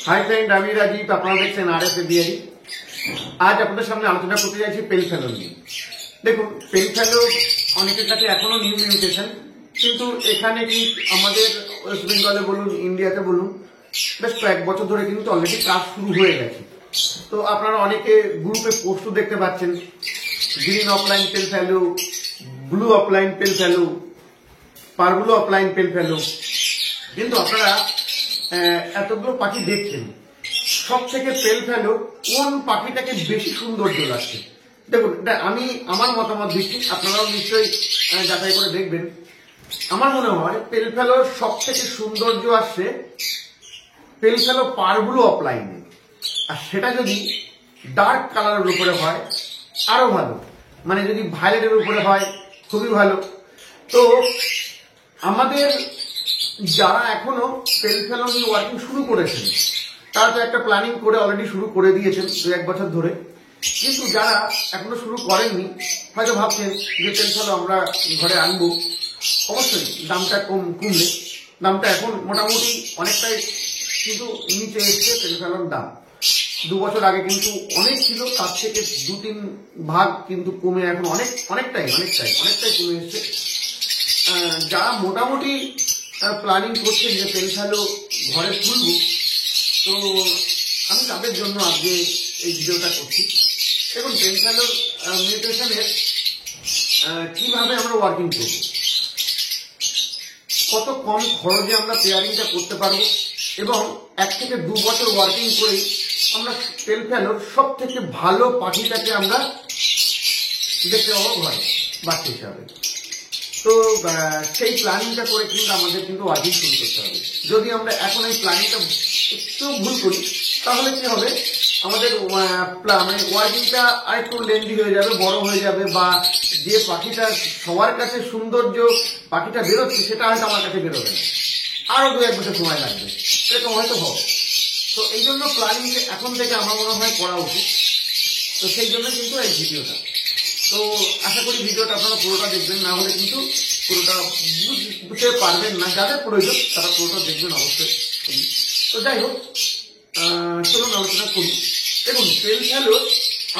Hi friend, আমি রাজীব। আপনারা দেখছেন RS বিহারি। আজ আপনাদের সামনে আলোচনা করতে যাচ্ছি পেল ফেলো নিয়ে। দেখুন, পেল ফেলো অনেকের কাছে এখনো নিউ মিউটেশন, কিন্তু এখানে কি আমাদের ওয়েস্ট বেঙ্গলে বলুন, ইন্ডিয়াতে বলুন, বেশ কয়েক বছর ধরে কিন্তু অলরেডি কাজ শুরু হয়ে গেছে। তো আপনারা অনেকে গ্রুপে পোস্টও দেখতে পাচ্ছেন, গ্রিন অফলাইন পেল ফেলো, ব্লু অফলাইন পেল ফেলো, পারগুলো অফলাইন পেল ফেলো। কিন্তু আপনারা এতগুলো পাখি দেখছেন, সব থেকে পেল ফেলো কোন পাখিটাকে বেশি সৌন্দর্য লাগছে? দেখুন, এটা আমি আমার মতামত দিচ্ছি, আপনারাও নিশ্চয়ই যাচাই করে দেখবেন। আমার মনে হয় পেল ফেলোর সব থেকে সৌন্দর্য আসছে পেল ফেলো পারগুলো অফলাইনে, আর সেটা যদি ডার্ক কালারের উপরে হয় আরো ভালো, মানে যদি ভায়োলেটের উপরে হয় খুবই ভালো। তো আমাদের যারা এখনো পেল ফেলো নিয়ে ওয়ার্কিং শুরু করেছেন, তারা তো একটা প্ল্যানিং করে অলরেডি শুরু করে দিয়েছেন 2-1 বছর ধরে। কিন্তু যারা এখনো শুরু করেননি, হয়তো ভাবছেন যে পেল ফেলো আমরা ঘরে আনবো। অবশ্যই দামটা কমলে, দামটা এখন মোটামুটি অনেকটাই কিন্তু নিচে এসছে পেল ফেলোর দাম। 2 বছর আগে কিন্তু অনেক ছিল, তার থেকে 2-3 ভাগ কিন্তু কমে এখন অনেকটাই কমে এসছে। যারা মোটামুটি প্ল্যানিং করছেন যে পেল ফেলো ঘরে তুলব, তো আমি তাদের জন্য আজকে এই ভিডিওটা করছি। দেখুন, পেল ফেলোর মিউটেশনের কিভাবে আমরা ওয়ার্কিং করব, কত কম খরচে আমরা পেয়ারিংটা করতে পারবো, এবং 1 থেকে 2 বছর ওয়ার্কিং করে আমরা পেল ফেলোর সব থেকে ভালো পাখিটাকে আমরা দেখতে পাবো ঘরে বাচ্চা হিসাবে। তো সেই প্ল্যানিংটা করে কিন্তু আমাদের কিন্তু ওয়ার্কিং শুরু করতে হবে। যদি আমরা এখন এই প্ল্যানিংটা একটু ভুল করি, তাহলে কি হবে, আমাদের মানে ওয়ার্কিংটা আরেকটু লেন্দি হয়ে যাবে, বড় হয়ে যাবে, বা যে পাখিটা সবার কাছে সৌন্দর্য পাখিটা বেরোচ্ছে সেটা হয়তো আমার কাছে বেরোবে না, আরো 2-1 বছর সময় লাগবে, এরকম হয়তো হবে। তো এই জন্য প্ল্যানিংটা এখন থেকে আমার মনে হয় করা উচিত। তো সেই জন্য কিন্তু এই ভিডিওটা। তো আশা করি ভিডিওটা আপনারা পুরোটা দেখবেন, না হলে কিন্তু পুরোটা বুঝতে পারবেন না। যাদের প্রয়োজন তারা পুরোটা দেখবেন অবশ্যই। তো যাই হোক, চলুন আলোচনা করি। দেখুন, পেল ফেলো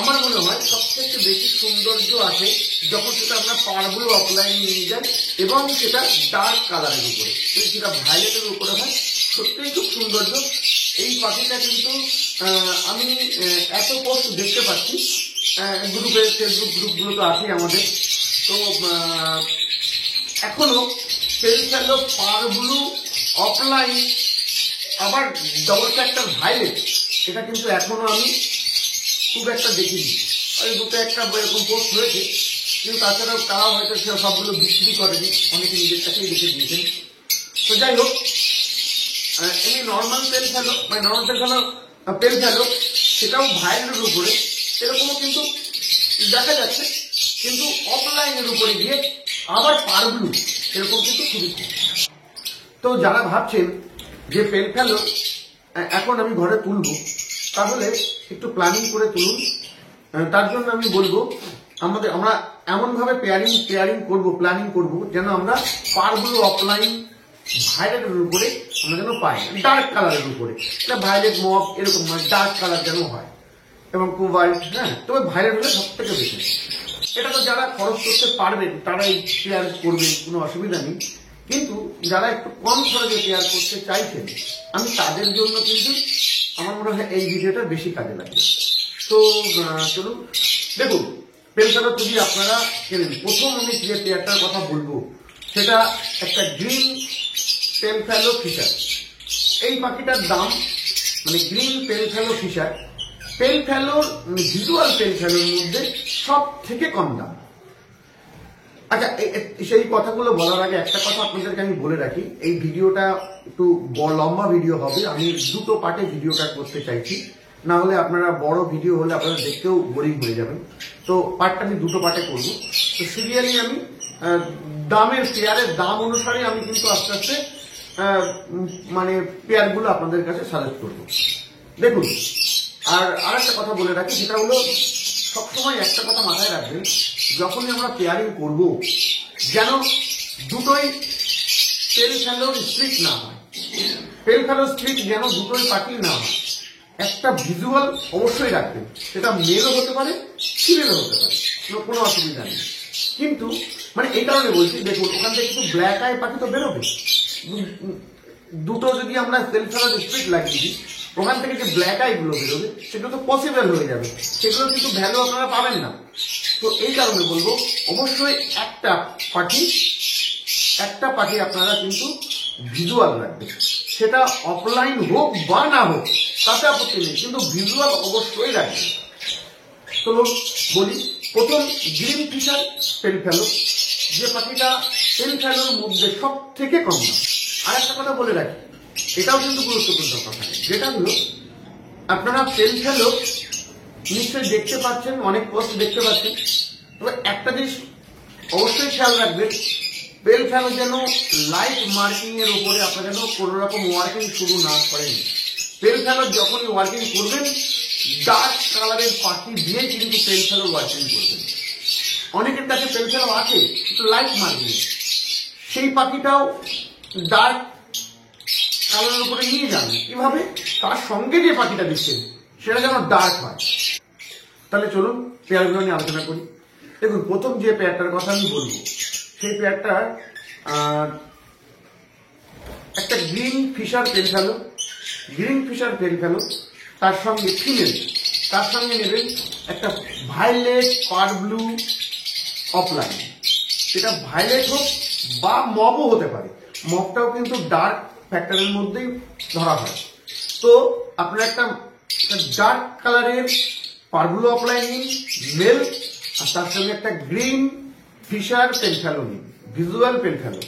আমার মনে হয় সব থেকে বেশি সৌন্দর্য আসে যখন সেটা আমরা পারগুলো অফলাইন নিয়ে যাই, এবং সেটা ডার্ক কালারের উপরে, সেটা ভায়োলেটের উপরে হয়, সত্যিই খুব সৌন্দর্য। এই পাখিটা কিন্তু আমি এত পোস্ট দেখতে পাচ্ছি গ্রুপে, ফেসবুক গ্রুপগুলো তো আছে আমাদের। তো এখনো পেল ফেলো পারগুলো অফলাইন আবার ডবল ফ্যাক্টর ভায়োলেট, এটা কিন্তু এখনো আমি খুব একটা দেখিনি। ওই 2-1টা এরকম পোস্ট হয়েছে, কিন্তু তাছাড়াও তারা হয়তো সে সবগুলো বিক্রি করেনি, অনেকে নিজের কাছেই দেখে দিয়েছেন। তো যাই হোক, এমনি নর্মাল পেল ফেলো, মানে নর্মাল পেল ফেলো সেটাও ভায়োলেটের উপরে এরকমও কিন্তু দেখা যাচ্ছে, কিন্তু অফলাইনের উপরে গিয়ে আবার পারগুলো এরকম কিন্তু খুবই কম। তো যারা ভাবছেন যে পেল ফেলো এখন আমি ঘরে তুলবো, তাহলে একটু প্ল্যানিং করে তুলুন। তার জন্য আমি বলবো আমরা এমন ভাবে পেয়ারিং করবো, প্ল্যানিং করবো যেন আমরা পারগুলো অফলাইন ভায়োলেটের উপরে আমরা যেন পাই, ডার্ক কালারের উপরে। এটা ভায়োলেট মফ এরকম ডার্ক কালার যেন হয়, এবং খুব হোয়াইট, হ্যাঁ, তবে ভায়োলেট হলে সব থেকে বেশি। এটা তো যারা খরচ করতে পারবেন তারাই পেয়ার করবেন, কোনো অসুবিধা নেই। কিন্তু যারা একটু কম খরচে পেয়ার করতে চাইছেন, আমি তাদের জন্য কিন্তু আমার মনে হয় এই ভিডিওটা বেশি কাজে লাগবে। তো চলুন দেখুন, পেল ফেলো যদি আপনারা কেনেন, প্রথম আমি যে পেয়ারটার কথা বলবো সেটা একটা গ্রিন পেল ফেলো ফিশার। এই পাখিটার দাম, মানে গ্রিন পেল ফেলো ফিশার, পেল ফেলোর ভিজুয়াল পেল ফেলোর মধ্যে সব থেকে কম দাম। আচ্ছা, সেই কথাগুলো বলার আগে একটা কথা আপনাদেরকে আমি বলে রাখি, এই ভিডিওটা একটু লম্বা ভিডিও হবে, আমি 2টো পার্টে ভিডিওটা করতে চাইছি, না হলে আপনারা বড় ভিডিও হলে আপনারা দেখতেও বোরিং হয়ে যাবেন। তো পার্টটা আমি 2টো পার্টে করবো। তো সিরিয়ালি আমি পেয়ারের দাম অনুসারে আমি কিন্তু আস্তে আস্তে মানে পেয়ারগুলো আপনাদের কাছে সাজেস্ট করবো। দেখুন, আর একটা কথা বলে রাখি, সেটা হলো সবসময় একটা কথা মাথায় রাখবেন, যখনই আমরা পেয়ারিং করব যেন দুটোই পেল ফেলোর স্প্লিট না হয়। পেল ফেলো স্প্লিট যেন দুটোই পাখি না হয়, একটা ভিজুয়াল অবশ্যই রাখবেন, সেটা মেলও হতে পারে ফিমেলও হতে পারে, কোনো অসুবিধা নেই। কিন্তু মানে এই কারণে বলছি, দেখুন ওখান থেকে কিন্তু ব্ল্যাক আই পাখি তো বেরোবে, দুটো যদি আমরা পেল ফেলো স্প্লিট লাগিয়ে দিই, ওখান থেকে যে ব্ল্যাক আই গুলো বেরোবে সেগুলো তো পসিবল হয়ে যাবে, সেগুলো কিন্তু ভ্যালু আপনারা পাবেন না। তো এই কারণে বলবো অবশ্যই একটা পাখি আপনারা কিন্তু ভিজুয়াল রাখবেন, সেটা অফলাইন হোক বা না হোক তাতে আপত্তি নেই, কিন্তু ভিজুয়াল অবশ্যই রাখবেন। তো বলি, প্রথম গ্রিন ফিশার পেল ফেলো, যে পাখিটা পেল ফেলোর মধ্যে সব থেকে কম দাম। আর একটা কথা বলে রাখি, এটাও কিন্তু গুরুত্বপূর্ণ কথা, যেটা হলো আপনারা পেল ফেলো নিশ্চয়ই দেখতে পাচ্ছেন, অনেক পোস্ট দেখতে পাচ্ছেন, তবে একটা জিনিস অবশ্যই খেয়াল রাখবেন, পেল ফেলো যেন লাইট মার্কিং এর উপরে আপনারা যেন কোন রকম ওয়ার্কিং শুরু না করেন। পেল ফেলো যখনই ওয়ার্কিং করবেন, ডার্ক কালারের পাখি দিয়ে কিন্তু পেল ফেলো ওয়ার্কিং করবেন। অনেকের কাছে পেল ফেলো আছে লাইট মার্কিং, সেই পাখিটাও ডার্ক কালারের উপরে নিয়ে যান, কিভাবে? তার সঙ্গে যে পাখিটা দিচ্ছেন সেটা যেন ডার্ক হয়। তাহলে চলুন পেয়ারগুলো নিয়ে আলোচনা করি। দেখুন, প্রথম যে পেয়ারটার কথা আমি বলবো, সেই পেয়ারটার একটা গ্রিন ফিশার পেল ফেলো, গ্রিন ফিশার পেল ফেলো, তার সঙ্গে ফিমেল, তার সঙ্গে নেবেন একটা ভায়োলেট পার ব্লু অফলাইন, সেটা ভায়োলেট হোক বা মবও হতে পারে, মবটাও কিন্তু ডার্ক ফ্যাক্টরের মধ্যেই ধরা হয়। তো আপনারা একটা ডার্ক কালারের পার ব্লু অফলাইন নিন মেল, আর তার সঙ্গে একটা গ্রিন ফিশার পেল ফেলো নিন, ভিজুয়াল পেল ফেলো।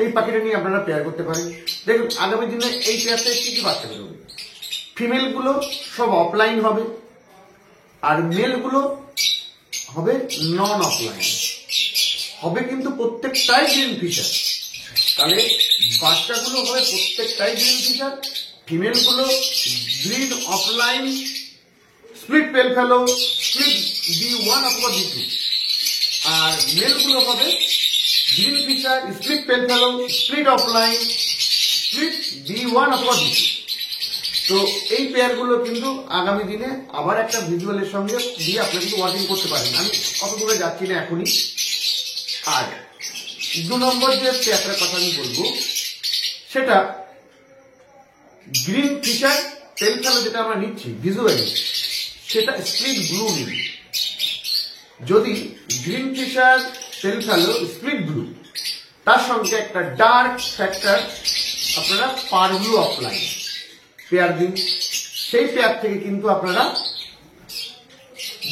এই পাখিটা নিয়ে আপনারা পেয়ার করতে পারেন। দেখুন আগামী দিনে এই পেয়ারটা কি কি বাচ্চা বেরোবে, ফিমেল গুলো সব অফলাইন হবে, আর মেল গুলো হবে নন অফলাইন হবে, কিন্তু প্রত্যেকটাই গ্রিন ফিশার। তাহলে বাচ্চাগুলো হবে প্রত্যেকটাই গ্রিন ফিশার, ফিমেল গুলো গ্রিন অফলাইন স্প্লিট পেল ফেলো, স্প্লিট B1 অথবা B2, আর মেল গুলো হবে গ্রিন ফিশার স্প্লিট পেল ফেলো, স্প্লিট অফলাইন, স্প্লিট B1 অথবা B2। তো এই পেয়ার গুলো কিন্তু আগামী দিনে আবার একটা ভিজুয়ালের সঙ্গে দিয়ে আপনারা কিন্তু ওয়ার্কিং করতে পারেন, আমি কত দূরে যাচ্ছি না এখনই। আর 2 নম্বর যে পেয়ারটার কথা আমি বলবো, সেটা গ্রিন ফিশার পেল ফেলো যেটা আমরা নিচ্ছি ভিজুয়ালি, সেটা স্প্লিট ব্লু নিন। যদি গ্রিন ফিশার পেল ফেলো স্প্লিট ব্লু, তার সঙ্গে একটা ডার্ক ফ্যাক্টর আপনারা পার ব্লু অফলাইন পেয়ার দিন, সেই পেয়ার থেকে কিন্তু আপনারা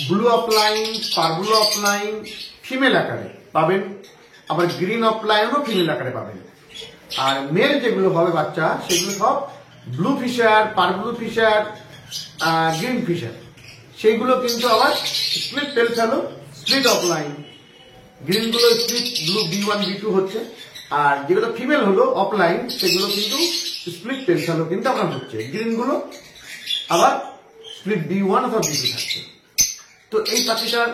ব্লু অফলাইন, পার ব্লু অফলাইন ফিমেল আকারে পাবেন, আবার গ্রিন অফলাইনও ফিমেল আকারে পাবেন। আর মেল যেগুলো হবে বাচ্চা, সেগুলো সব ব্লু ফিশার, পার ব্লু ফিশার, গ্রিন ফিশার, সেইগুলো কিন্তু আবার স্প্লিট পেল ফেলো, স্প্লিট অফলাইন, গ্রিন গুলো স্প্লিট ব্লু B1 B2 হচ্ছে, আর যেগুলো ফিমেল হলো অফলাইন সেগুলো কিন্তু স্প্লিট পেল ফেলো কিন্তু আপনার হচ্ছে, গ্রিন গুলো আবার স্প্লিট B1 অথবা B2 থাকছে। তো এই পাখিটার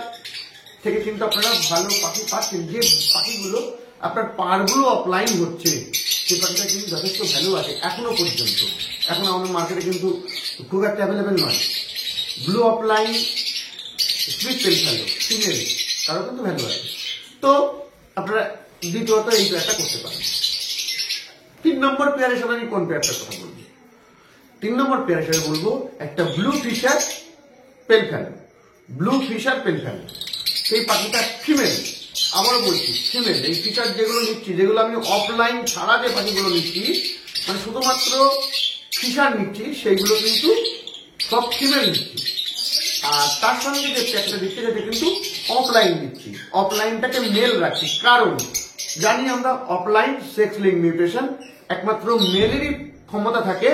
থেকে কিন্তু আপনারা ভালো পাখি পাচ্ছেন, যে পাখিগুলো আপনার পারগুলো অফলাইন হচ্ছে সেই পাখিটা কিন্তু যথেষ্ট ভ্যালু আছে এখনো পর্যন্ত, এখন আমাদের মার্কেটে কিন্তু খুব একটা অ্যাভেলেবেল নয়। ব্লু অফলাইন স্প্লিট পেল ফেলো ফিমেল, তারও কিন্তু ভ্যালু আছে। তো আপনারা দ্বিতীয়ত এই পেয়ারটা করতে পারেন। 3 নম্বর পেয়ার হিসেবে আমি কোন পেয়ারটার কথা বলবো? 3 নম্বর পেয়ার হিসেবে বলবো একটা ব্লু ফিশার পেল ফেলো, ব্লু ফিশার পেল ফেলো। সেই পাখিটা ফিমেল, আবারও বলছি ফিমেল। এই ফিশার যেগুলো নিচ্ছি, যেগুলো আমি অফলাইন ছাড়া যে পাখিগুলো নিচ্ছি, মানে শুধুমাত্র ফিশার নিচ্ছি, সেইগুলো কিন্তু সব ফিমেল নিচ্ছি। আর তার সঙ্গে যে প্যাকটা দিচ্ছি সেটা কিন্তু অফলাইন দিচ্ছি, অফলাইনটাকে মেল রাখছি, কারণ জানি আমরা অফলাইন সেক্স লিঙ্ক মিউটেশন, একমাত্র মেলেরই ক্ষমতা থাকে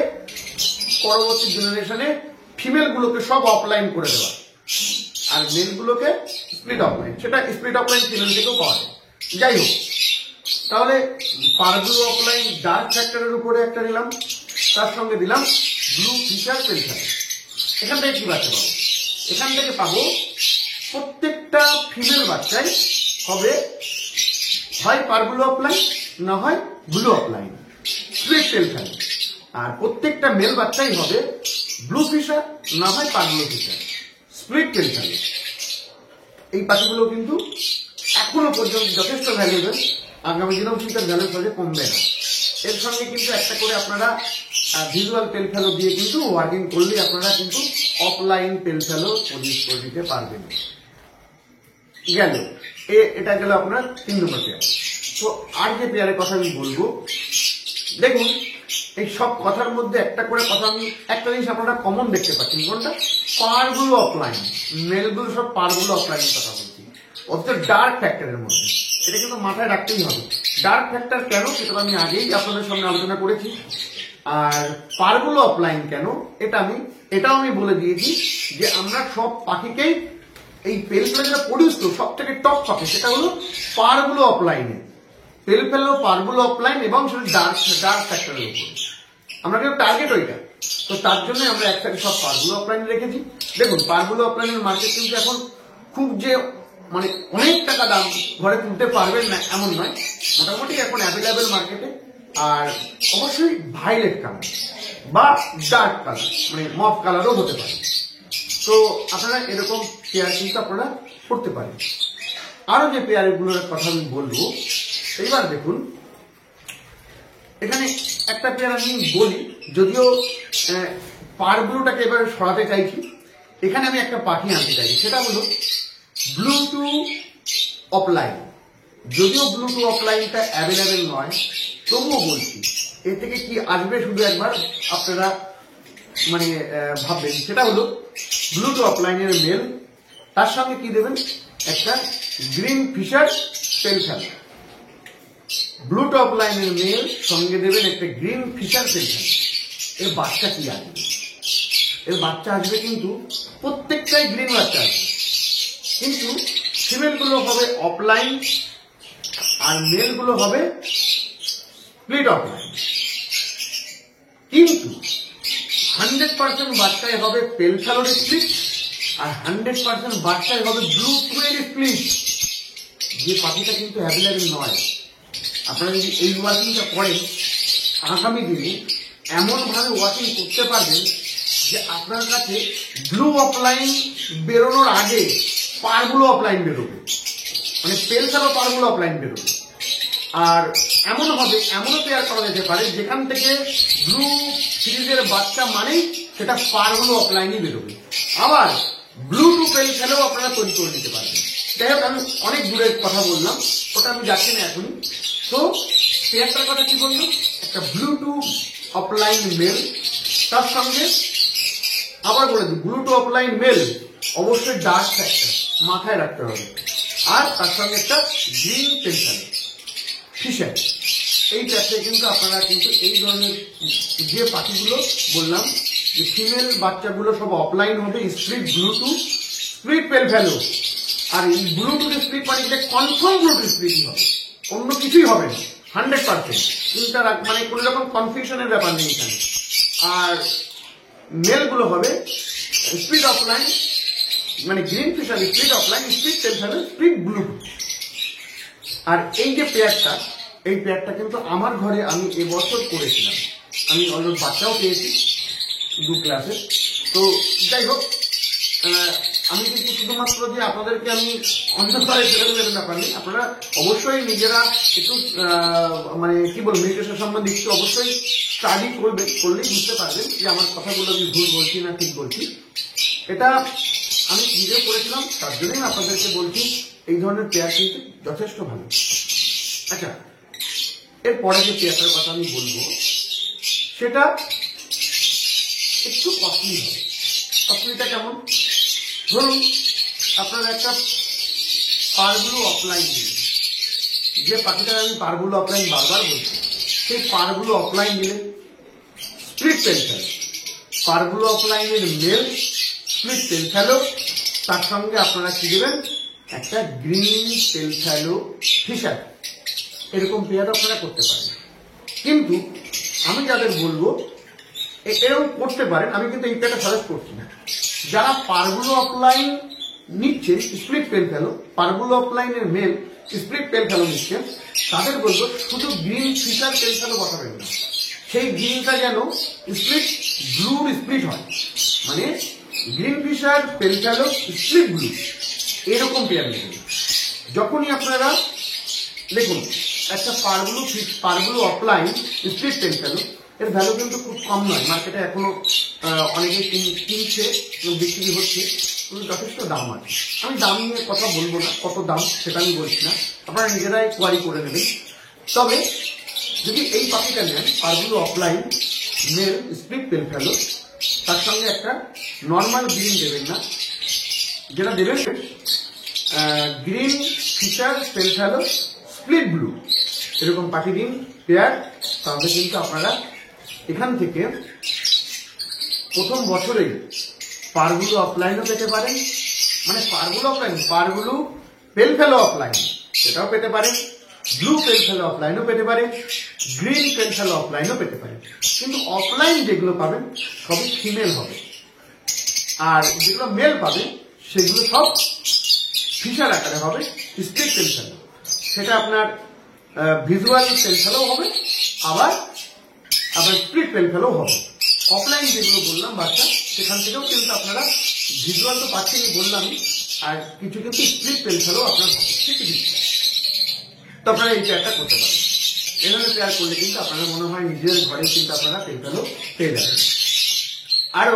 পরবর্তী জেনারেশনে ফিমেল গুলোকে সব অফলাইন করে দেওয়া, আর মেল গুলোকে স্প্লিট অফলাইন, সেটা স্প্লিট অফলাইন ফিমেল থেকেও পাওয়া যায়। যাই হোক, তাহলে পারব্লু অফলাইন ডার্ক ফ্যাক্টরের উপরে একটা নিলাম, তার সঙ্গে দিলাম ব্লু ফিশার পেল ফেলো। এখান থেকে কি বাচ্চা পাবো? এখান থেকে পাবো প্রত্যেকটা ফিমেল বাচ্চাই হবে হয় পারব্লু অফলাইন, না হয় ব্লু অফলাইন স্প্লিট পেল ফেলো। আর প্রত্যেকটা মেল বাচ্চাই হবে ব্লু ফিশার না হয় পারগুলো ফিশার স্প্লিট পেলফ্যালো। এই পাখিগুলো কিন্তু এখনো পর্যন্ত যথেষ্ট ভ্যালুয়েবল, আগামী দিনেও কিন্তু ভ্যালু ফলে কমবে না। এর সঙ্গে কিন্তু একটা করে আপনারা ভিজুয়াল পেলফ্যালো দিয়ে কিন্তু ওয়ার্কিং করলে আপনারা কিন্তু অফলাইন পেলফ্যালো প্রডিউস করে দিতে পারবেন। গেল এটা গেল আপনার 3 নম্বর পেয়ার। তো আর যে পেয়ারের কথা আমি বলবো, দেখুন এই সব কথার মধ্যে একটা করে কথা আমি একটা জিনিস আপনারা কমন দেখতে পাচ্ছেন, কোনটা? পারগুলো অফলাইন, মেলগুলো সব পারগুলো অফলাইনের কথা বলছি, অর্থাৎ ডার্ক ফ্যাক্টরের মধ্যে। এটা কিন্তু মাথায় রাখতেই হবে। ডার্ক ফ্যাক্টর কেন সেটা আমি আগেই আপনাদের সামনে আলোচনা করেছি। আর পারগুলো অফলাইন কেন এটাও আমি বলে দিয়েছি যে আমরা সব পাখিকেই এই পেলফ্যালো যেটা প্রডিউস করো সব থেকে টপ পাখি সেটা হলো পারগুলো অফলাইনে, পেলফ্যালো পারগুলো অফলাইন এবং সেটা ডার্ক ফ্যাক্টরের উপর আমরা কিন্তু টার্গেট ওইটা। তো তার জন্য আমরা একসাথে সব পারগুলো অফলাইনে রেখেছি। দেখুন পারগুলো অফলাইনের মার্কেট কিন্তু এখন খুব যে মানে অনেক টাকা দাম ঘরে তুলতে পারবেন না এমন নয়, মোটামুটি এখন অ্যাভেলেবেল মার্কেটে। আর অবশ্যই ভাইলেট কালার বা ডার্ক কালার মানে মফ কালারও হতে পারে। তো আপনারা এরকম পেয়ার কিন্তু আপনারা করতে পারেন। আরো যে পেয়ারগুলোর কথা আমি বলবো, এইবার দেখুন এখানে একটা পেয়ার আমি বলি, যদিও পারগুলোটাকে এবার সরাতে চাইছি, এখানে আমি একটা পাখি আনতে চাইছি, সেটা হলো ব্লুটু অফলাইন। যদিও ব্লুটু অফলাইনটা অ্যাভেলেবেল নয়, তবুও বলছি এর থেকে কি আসবে শুধু একবার আপনারা মানে ভাববেন। সেটা হলো ব্লুটু অফলাইনের মেল, তার সঙ্গে কি দেবেন? একটা গ্রিন ফিশার পেলফ্যালো। ব্লুটু অফলাইনের মেল সঙ্গে দেবেন একটা গ্রিন ফিশার পেলফ্যালো। এর বাচ্চা কি আসবে? এর বাচ্চা আসবে কিন্তু প্রত্যেকটাই গ্রিন বাচ্চা আসবে, কিন্তু ফিমেলগুলো হবে অফলাইন আর মেলগুলো হবে স্প্লিট অফলাইন। কিন্তু 100% বাচ্চাই হবে পেলফ্যালোর স্প্লিট আর 100% বাচ্চাই হবে ব্লুটুয়ের স্প্লিট। যে পাখিটা কিন্তু অ্যাভেলেবেল নয়। আপনারা যদি এই ওয়াচিংটা করেন আগামী দিনে এমন ভাবে ওয়াচিং করতে পারবেন যে আপনার কাছে ব্লু অফলাইন বেরোনোর আগে পারগুলো অফলাইন বেরোবে, মানে পেলফ্যালো পারগুলো অফলাইন বেরোবে। আর এমনও পেয়ার করা যেতে পারে যেখান থেকে ব্লু সিরিজের বাচ্চা মানেই সেটা পারগুলো অফলাইনই বেরোবে। আবার ব্লু টু পেলফ্যালো আপনারা তৈরি করে নিতে পারবেন। যাই হোক আমি অনেক দূরের কথা বললাম, ওটা আমি যাচ্ছি না এখনই। তো পেয়ারটার কথা কি বললাম? একটা ব্লু টু অফলাইন মেল, তার সঙ্গে আবার বলে দিই ব্লু টু অফলাইন মেল অবশ্যই ডার্ক ফ্যাক্টর মাথায় রাখতে হবে, আর তার সঙ্গে একটা গ্রিন পেলফ্যালো ফিশার। এই চারটে কিন্তু আপনারা কিন্তু এই ধরনের যে পাখিগুলো বললাম যে ফিমেল বাচ্চাগুলো সব অফলাইন হবে, স্প্লিট ব্লুটু স্প্লিট পেলফ্যালো। আর এই ব্লুটুথ স্প্লিট পাখিটা কনফার্ম ব্লুটুথ স্প্লিটই হবে, অন্য কিছুই হবে না 100%। কিন্তু মানে কোন রকম কনফিউশনের ব্যাপার নেই এখানে। আর মেলগুলো হবে স্প্লিট অফলাইন মানে green fisher split offline split পেলফ্যালো স্প্লিট ব্লুটুথ। আর এই যে পেয়ারটা, এই পেয়ারটা কিন্তু আমার ঘরে আমি এবছর করেছিলাম, আমি অলরেডি বাচ্চাও পেয়েছি 2 ক্লাসে। তো যাই হোক আমি যদি শুধুমাত্র যে আপনাদেরকে আমি অন্ধকারে ছেড়ে দেবেন ব্যাপার নেই, আপনারা অবশ্যই নিজেরা একটু মানে কি বলবো মেডিটেশন সম্বন্ধে একটু অবশ্যই স্টাডি করলেই বুঝতে পারবেন যে আমার কথাগুলো আমি ভুল বলছি না ঠিক বলছি। এটা আমি নিজেও করেছিলাম, তার জন্যই আপনাদেরকে বলছি এই ধরনের পেয়ার কিন্তু যথেষ্ট ভালো। আচ্ছা, এরপরে যে পেয়ারটার কথা আমি বলবো সেটা একটু কস্টলি হবে। কস্টলিটা কেমন? ধরুন আপনারা একটা পারগুলো অফলাইন দিলেন, যে পাখিটা আমি পারগুলো অফলাইন বারবার বলছি, সেই পারগুলো অফলাইন দিলেন স্প্লিট পেলফ্যালো, পারগুলো অফলাইনের মেল স্প্লিট পেলফ্যালো, তার সঙ্গে আপনারা কি দেবেন? একটা গ্রিন পেলফ্যালো ফিশার। এরকম পেয়ার আপনারা করতে পারেন। কিন্তু আমি যাদের বলবো এরকম করতে পারেন, আমি কিন্তু এই পেয়ারটা সাজেস্ট করছি না। যারা পারগুলো অফলাইন নিচ্ছেন স্প্লিট পেলফ্যালো, পারগুলো অফলাইনের মেল স্প্লিট পেলফ্যালো নিচ্ছেন, তাদের বলবো শুধু গ্রিন ফিশার পেলফ্যালো বসাবেন না, সেই গ্রিনটা যেন স্প্লিট ব্লুর স্প্লিট হয়, মানে গ্রিন ফিশার পেল ফেলো স্প্লিট ব্লু, এরকম পেয়ার নেবেন। যখনই আপনারা দেখুন একটা পারব্লু অফলাইন স্প্লিট পেল ফেলো, এর ভ্যালু কিন্তু খুব কম নয়, মার্কেটে এখনো অনেকে কিনছে এবং বিক্রি হচ্ছে, কিন্তু যথেষ্ট দাম আছে। আমি দাম নিয়ে কথা বলবো না, কত দাম সেটা আমি বলছি না, আপনারা নিজেরাই কোয়ারি করে নেবেন। তবে যদি এই পাখিটা নেন পারব্লু অফলাইন মেল স্প্লিট পেল ফেলো, তার সঙ্গে একটা নর্মাল গ্রিন দেবেন না, যেটা দেবেন গ্রিন ফিশার পেল ফেলো স্প্লিট ব্লু, এরকম পাখি দিন পেয়ার, তাহলে কিন্তু আপনারা এখান থেকে প্রথম বছরেই পারব্লু অফলাইনও পেতে পারেন, মানে পারব্লু পেল ফেলো অফলাইন সেটাও পেতে পারেন, ব্লু পেল ফেলো অফলাইনও পেতে পারেন, গ্রিন পেল ফেলো অফলাইনও পেতে পারেন। কিন্তু অফলাইন যেগুলো পাবেন সবই ফিমেল হবে, আর যেগুলো মেল পাবেন সেগুলো সব ফিশার আকারে হবে স্প্লিট পেল ফেলো। সেটা আপনার ভিজুয়াল পেল ফেলো হবে, আবার স্প্লিট পেল ফেলো হবে। অফলাইন যেগুলো বললাম বাচ্চা, সেখান থেকেও কিন্তু আপনারা ভিজুয়াল তো পাচ্ছেনই বললামই, আর কিছু কিন্তু স্প্লিট পেল ফেলো আপনার হবে, ঠিক আছে? তো আপনারা এই পেয়ারটা করতে পারেন। এভাবে পেয়ার করলে কিন্তু আপনারা মনে হয় নিজের ঘরে কিন্তু আপনারা পেল ফেলো পেয়ে যাবেন। আরো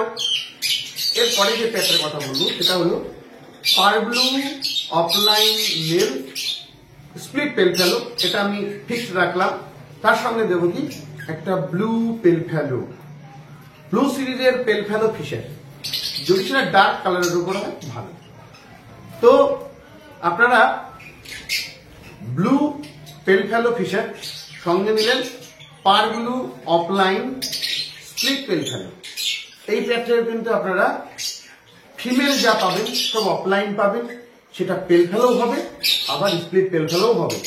এরপরে যে পেয়ারটার কথা বলবো সেটা হলো পারব্লু অফলাইন মেল স্প্লিট পেল ফেলো, এটা আমি ফিক্সড রাখলাম। তার সঙ্গে দেবো কি একটা ব্লু পেল ফেলো, ব্লু সিরিজের পেল ফেলো ফিশার, যদি সেটা ডার্ক কালারের উপর হয় ভালো। তো আপনারা ব্লু পেল ফেলো ফিশার সঙ্গে নিলেন পারব্লু অফলাইন স্প্লিট পেল ফেলো। এই পেয়ারটার কিন্তু আপনারা ফিমেল যা পাবেন সব অফলাইন পাবেন, সেটা পেল ফেলো হবে, আবার স্প্লিট পেল ফেলো হবে,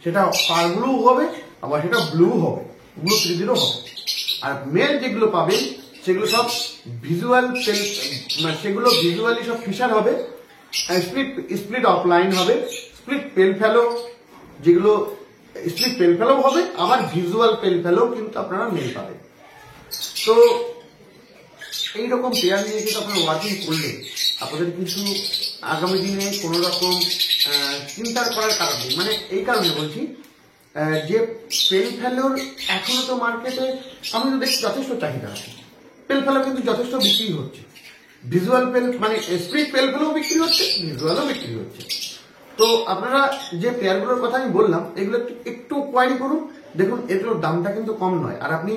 সেটা পারব্লু হবে, আবার সেটা ব্লু হবে, ব্লু সিরিজেরও হবে। আর মেল যেগুলো পাবেন সেগুলো সব ভিজুয়াল পেল, সেগুলো ভিজুয়ালি সব ফিশার হবে, স্প্লিট অফলাইন হবে, স্প্লিট পেল ফেলো যেগুলো স্প্লিট পেল ফেলো হবে, আবার ভিজুয়াল পেল ফেলো কিন্তু আপনারা মেল পাবেন। তো এইরকম পেয়ার নিয়ে কিন্তু আপনারা ওয়ার্কিং করলে আপনাদের কিছু আগামী দিনে কোনো রকম চিন্তার করার কারণ নেই। মানে এই কারণে বলছি যে পেল ফেলোর এখনো তো মার্কেটে আমি তো দেখছি যথেষ্ট চাহিদা আছে, পেল ফেলো কিন্তু যথেষ্ট বিক্রি হচ্ছে, ভিজুয়াল পেল মানে স্প্লিট পেল ফেলোও বিক্রি হচ্ছে, ভিজুয়ালও বিক্রি হচ্ছে। তো আপনারা যে পেয়ারগুলোর কথা আমি বললাম এগুলো একটু কোয়ারি করুন, দেখুন এগুলোর দামটা কিন্তু কম নয়, আর আপনি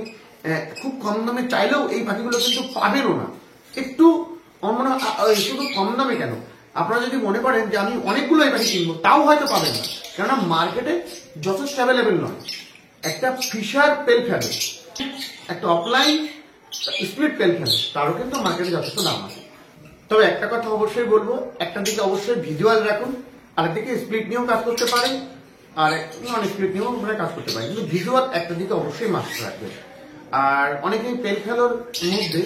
খুব কম দামে চাইলেও এই পাখিগুলো কিন্তু পাবেনও না। একটু মনে হয় শুধু কম দামে কেন, আপনারা যদি মনে করেন যে আমি অনেকগুলো এই পাখি কিনবো তাও হয়তো পাবেন না, কেননা মার্কেটে যথেষ্ট অ্যাভেলেবেল নয়। একটা ফিশার পেল ফেলো, একটা অফলাইন স্প্লিট পেল ফেলো, তারও কিন্তু মার্কেটে যথেষ্ট দাম আছে। তবে একটা কথা অবশ্যই বলবো, একটা দিকে অবশ্যই ভিজুয়াল রাখুন, আরেকদিকে স্প্লিট নিয়েও কাজ করতে পারেন, আর নন স্প্লিট নিয়েও আপনারা কাজ করতে পারেন, কিন্তু ভিজুয়াল একটা দিকে অবশ্যই মাস্ট রাখবেন। আর অনেকেই পেল ফেলোর মধ্যে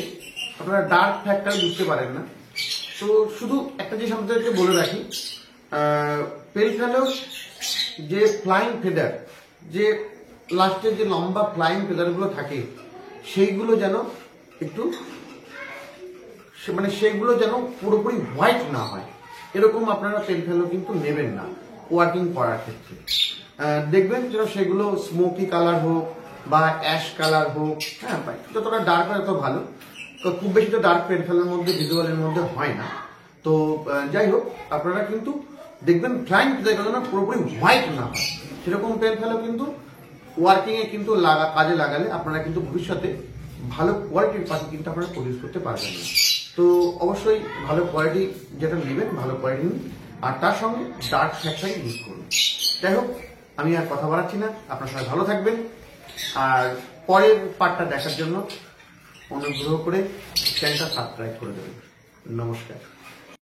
আপনারা ডার্ক ফ্যাক্টর বুঝতে পারেন না, তো শুধু একটা জিনিস আপনাদেরকে বলে রাখি, পেল ফেলোর যে ফ্লাইং ফেদার, যে লাস্টের যে লম্বা ফ্লাইং ফেদারগুলো থাকে সেইগুলো যেন একটু মানে সেগুলো যেন পুরোপুরি হোয়াইট না হয়, এরকম আপনারা পেল ফেলো কিন্তু নেবেন না ওয়ার্কিং করার ক্ষেত্রে। দেখবেন যেন সেগুলো স্মোকি কালার হোক বা অ্যাশ কালার হোক, হ্যাঁ যতটা ডার্ক হয় তত ভালো। তো খুব বেশি তো ডার্ক পেল ফেলোর মধ্যে ভিজুয়ালের মধ্যে হয় না। তো যাই হোক আপনারা কিন্তু দেখবেন ফ্লাইং ফেদারগুলো না পুরোপুরি হোয়াইট না হয়, সেরকম পেল ফেলো কিন্তু ওয়ার্কিং এ কিন্তু কাজে লাগালে আপনারা কিন্তু ভবিষ্যতে ভালো কোয়ালিটির পাখি কিন্তু আপনারা প্রডিউস করতে পারবেন না। তো অবশ্যই ভালো কোয়ালিটি যেটা নেবেন ভালো কোয়ালিটি নিন, আর তার সঙ্গে ডার্ক ফ্যাক্টর ইউজ করুন। যাই হোক আমি আর কথা বাড়াচ্ছি না, আপনার সবাই ভালো থাকবেন, আর পরের পার্টটা দেখার জন্য অনুগ্রহ করে চ্যানেলটা সাবস্ক্রাইব করে দেবেন। নমস্কার।